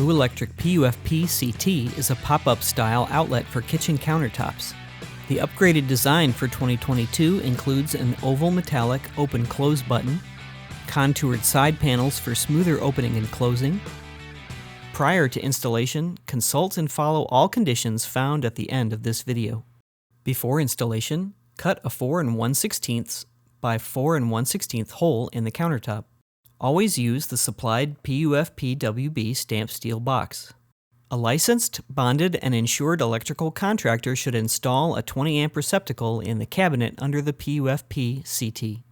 Lew Electric PUFP-CT is a pop-up style outlet for kitchen countertops. The upgraded design for 2022 includes an oval metallic open-close button, contoured side panels for smoother opening and closing. Prior to installation, consult and follow all conditions found at the end of this video. Before installation, cut a 4 1/16 by 4 1/16 hole in the countertop. Always use the supplied PUFP-WB stamped steel box. A licensed, bonded, and insured electrical contractor should install a 20-amp receptacle in the cabinet under the PUFP-CT.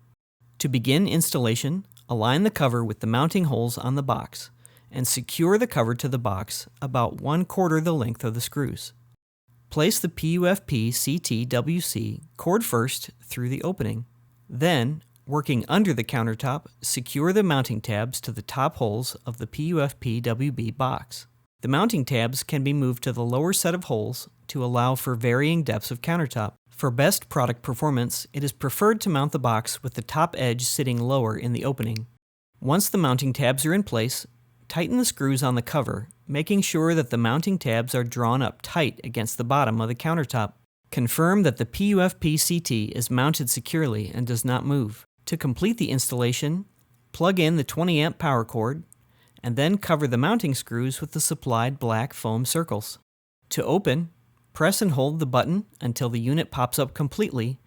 To begin installation, align the cover with the mounting holes on the box and secure the cover to the box about 1/4 the length of the screws. Place the PUFP-CT-WC cord first through the opening. Then, working under the countertop, secure the mounting tabs to the top holes of the PUFP-WB box. The mounting tabs can be moved to the lower set of holes to allow for varying depths of countertop. For best product performance, it is preferred to mount the box with the top edge sitting lower in the opening. Once the mounting tabs are in place, tighten the screws on the cover, making sure that the mounting tabs are drawn up tight against the bottom of the countertop. Confirm that the PUFP-CT is mounted securely and does not move. To complete the installation, plug in the 20-amp power cord, and then cover the mounting screws with the supplied black foam circles. To open, press and hold the button until the unit pops up completely.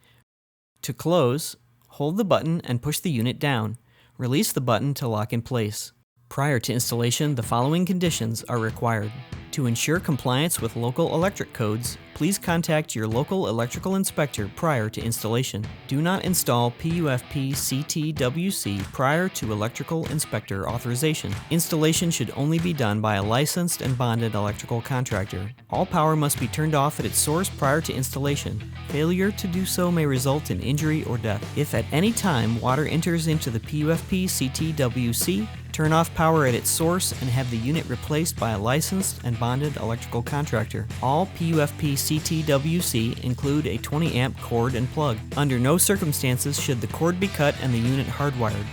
To close, hold the button and push the unit down. Release the button to lock in place. Prior to installation, the following conditions are required. To ensure compliance with local electric codes, please contact your local electrical inspector prior to installation. Do not install PUFP-CT-WC prior to electrical inspector authorization. Installation should only be done by a licensed and bonded electrical contractor. All power must be turned off at its source prior to installation. Failure to do so may result in injury or death. If at any time water enters into the PUFP-CT-WC, turn off power at its source and have the unit replaced by a licensed and bonded electrical contractor. All PUFP-CT-WC include a 20-amp cord and plug. Under no circumstances should the cord be cut and the unit hardwired.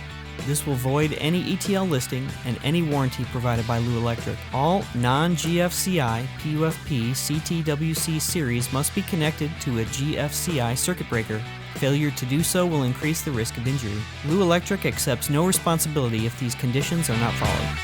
This will void any ETL listing and any warranty provided by Lew Electric. All non-GFCI PUFP-CT-WC series must be connected to a GFCI circuit breaker. Failure to do so will increase the risk of injury. Lew Electric accepts no responsibility if these conditions are not followed.